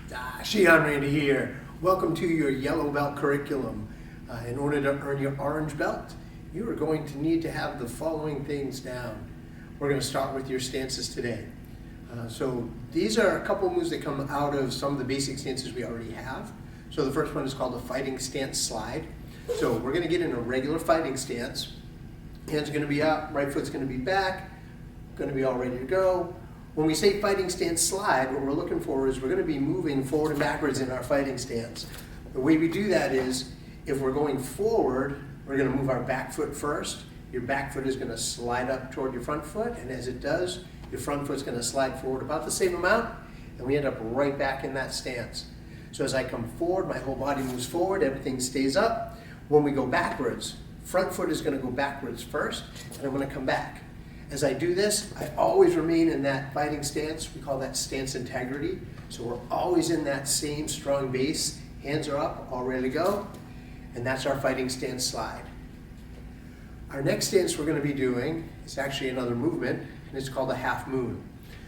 Shihan Randy here. Welcome to your yellow belt curriculum. In order to earn your orange belt, you are going to need to have the following things down. We're going to start with your stances today. So these are a couple moves that come out of some of the basic stances we already have. So the first one is called a fighting stance slide. So we're going to get in a regular fighting stance. Hands are going to be up, right foot's going to be back, going to be all ready to go. When we say fighting stance slide, what we're looking for is we're going to be moving forward and backwards in our fighting stance. The way we do that is, if we're going forward, we're going to move our back foot first. Your back foot is going to slide up toward your front foot, and as it does, your front foot's going to slide forward about the same amount, and we end up right back in that stance. So as I come forward, my whole body moves forward, everything stays up. When we go backwards, front foot is going to go backwards first, and I'm going to come back. As I do this, I always remain in that fighting stance. We call that stance integrity. So we're always in that same strong base. Hands are up, all ready to go. And that's our fighting stance slide. Our next stance we're going to be doing is actually another movement, and it's called a half moon.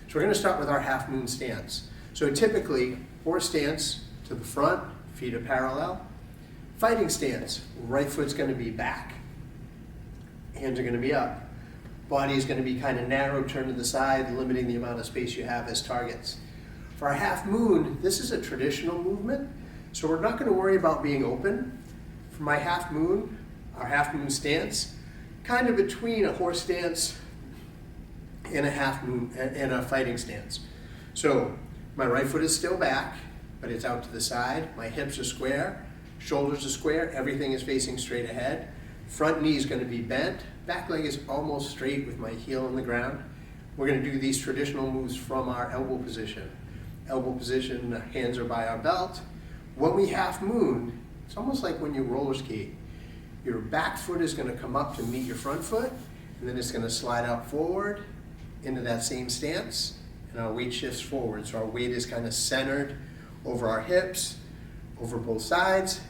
So we're going to start with our half moon stance. So typically, horse stance to the front, feet are parallel. Fighting stance, right foot's going to be back. Hands are going to be up. Body is going to be kind of narrow, turned to the side, limiting the amount of space you have as targets. For our half moon, this is a traditional movement, so we're not going to worry about being open. For my half moon, our half moon stance, kind of between a horse stance and a half moon and a fighting stance. So my right foot is still back, but it's out to the side. My hips are square, shoulders are square, everything is facing straight ahead. Front knee is going to be bent. Back leg is almost straight with my heel on the ground. We're going to do these traditional moves from our elbow position. Elbow position, hands are by our belt. When we half moon, it's almost like when you roller skate. Your back foot is going to come up to meet your front foot, and then it's going to slide out forward into that same stance, and our weight shifts forward. So our weight is kind of centered over our hips, over both sides,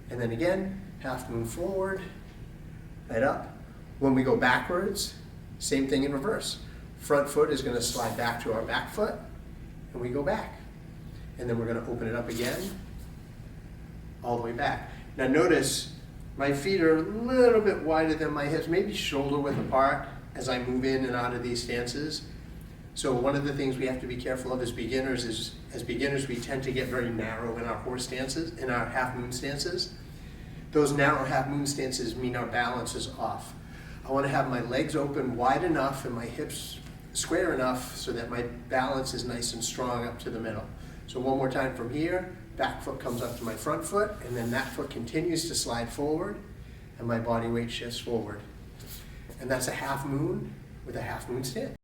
and then again, half moon forward, right up. When we go backwards, same thing in reverse. Front foot is going to slide back to our back foot, and we go back. And then we're going to open it up again, all the way back. Now notice, my feet are a little bit wider than my hips, maybe shoulder width apart as I move in and out of these stances. So one of the things we have to be careful of as beginners is, we tend to get very narrow in our horse stances, in our half moon stances. Those narrow half moon stances mean our balance is off. I want to have my legs open wide enough and my hips square enough so that my balance is nice and strong up to the middle. So one more time from here, back foot comes up to my front foot, and then that foot continues to slide forward, and my body weight shifts forward. And that's a half moon with a half moon stance.